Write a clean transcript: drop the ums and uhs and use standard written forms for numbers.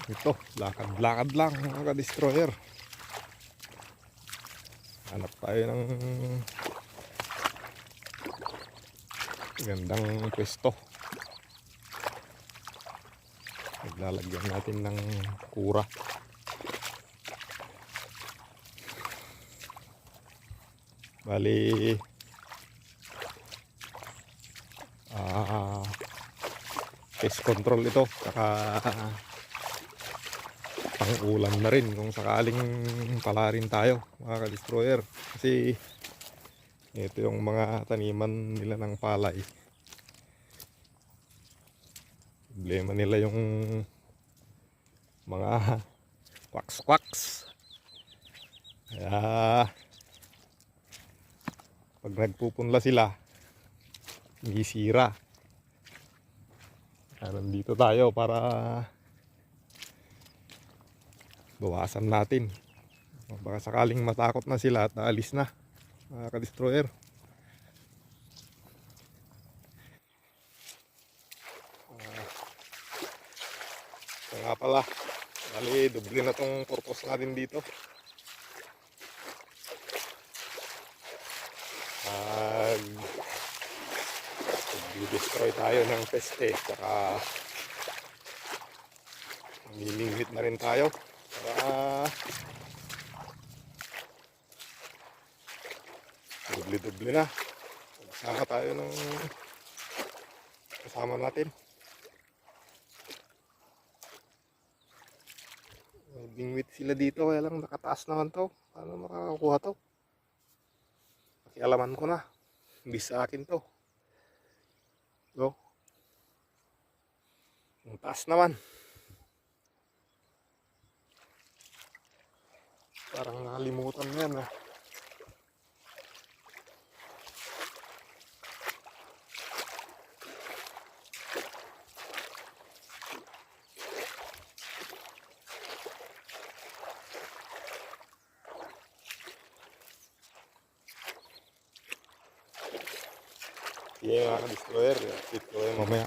Ito, lakad-lakad lang mga ka-destroyer. Hanap tayo ng gandang pwesto. Naglalagyan natin ng kura. Bali, pest control ito, saka pang-ulam na rin kung sakaling pala rin tayo mga ka-destroyer. Kasi ito yung mga taniman nila ng palay. Problema nila yung mga quacks. Kaya pag nagpupunla sila, nisira. Kaya nandito tayo para bawasan natin. Baka sakaling matakot na sila at naalis na mga ka-destroyer. Ito nga pala, bali doble na tong purpose natin dito. Destroy tayo ng peste, saka mamimingwit na rin tayo para doble na. Magsama tayo ng kasama natin. May bingwit sila dito, kaya lang nakataas naman to. Paano makakakuha to? Pakialaman ko na, hindi sa akin to. So, ang taas naman. Parang nakalimutan na yan. Sige mga ka-destroyer, sit ko mamaya.